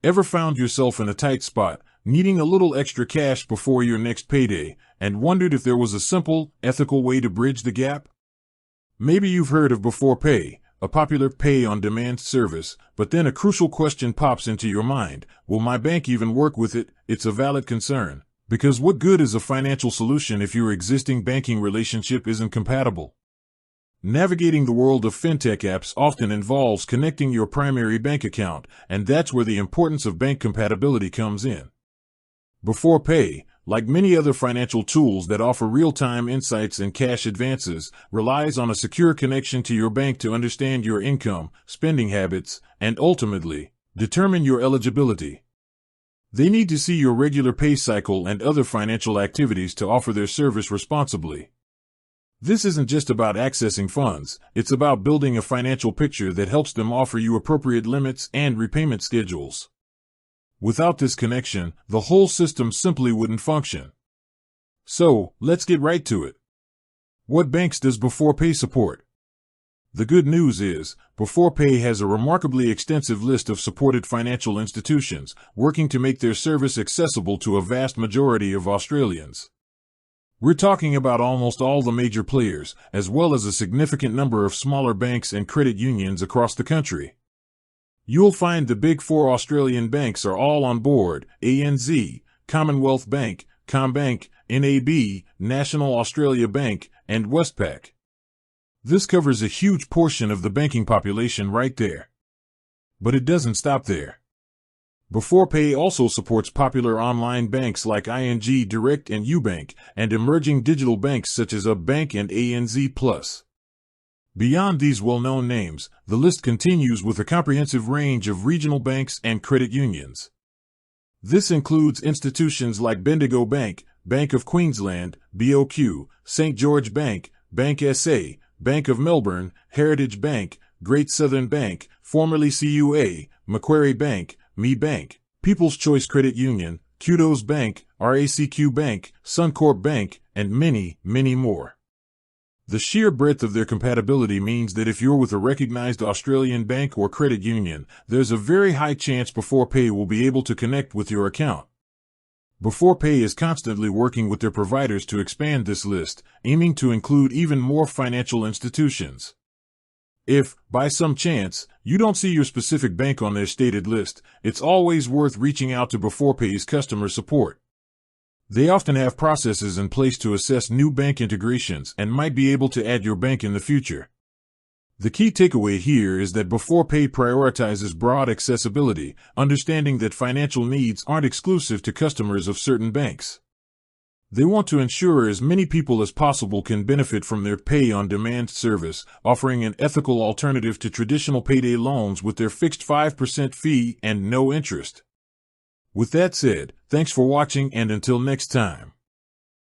Ever found yourself in a tight spot, needing a little extra cash before your next payday, and wondered if there was a simple, ethical way to bridge the gap? Maybe you've heard of Beforepay, a popular pay-on-demand service, but then a crucial question pops into your mind. Will my bank even work with it? It's a valid concern. Because what good is a financial solution if your existing banking relationship isn't compatible? Navigating the world of fintech apps often involves connecting your primary bank account, and that's where the importance of bank compatibility comes in. Beforepay, like many other financial tools that offer real-time insights and cash advances, relies on a secure connection to your bank to understand your income, spending habits, and ultimately, determine your eligibility. They need to see your regular pay cycle and other financial activities to offer their service responsibly. This isn't just about accessing funds, it's about building a financial picture that helps them offer you appropriate limits and repayment schedules. Without this connection, the whole system simply wouldn't function. So, let's get right to it. What banks does Beforepay support? The good news is, Beforepay has a remarkably extensive list of supported financial institutions, working to make their service accessible to a vast majority of Australians. We're talking about almost all the major players, as well as a significant number of smaller banks and credit unions across the country. You'll find the big four Australian banks are all on board: ANZ, Commonwealth Bank, CommBank, NAB, National Australia Bank, and Westpac. This covers a huge portion of the banking population right there. But it doesn't stop there. Beforepay also supports popular online banks like ING Direct and UBank, and emerging digital banks such as UBank and ANZ+. Beyond these well-known names, the list continues with a comprehensive range of regional banks and credit unions. This includes institutions like Bendigo Bank, Bank of Queensland, BOQ, St. George Bank, Bank SA, Bank of Melbourne, Heritage Bank, Great Southern Bank, formerly CUA, Macquarie Bank, Me Bank, People's Choice Credit Union, Kudos Bank, RACQ Bank, Suncorp Bank, and many, many more. The sheer breadth of their compatibility means that if you're with a recognized Australian bank or credit union, there's a very high chance Beforepay will be able to connect with your account. Beforepay is constantly working with their providers to expand this list, aiming to include even more financial institutions. If, by some chance, you don't see your specific bank on their stated list, it's always worth reaching out to Beforepay's customer support. They often have processes in place to assess new bank integrations and might be able to add your bank in the future. The key takeaway here is that Beforepay prioritizes broad accessibility, understanding that financial needs aren't exclusive to customers of certain banks. They want to ensure as many people as possible can benefit from their pay-on-demand service, offering an ethical alternative to traditional payday loans with their fixed 5% fee and no interest. With that said, thanks for watching, and until next time.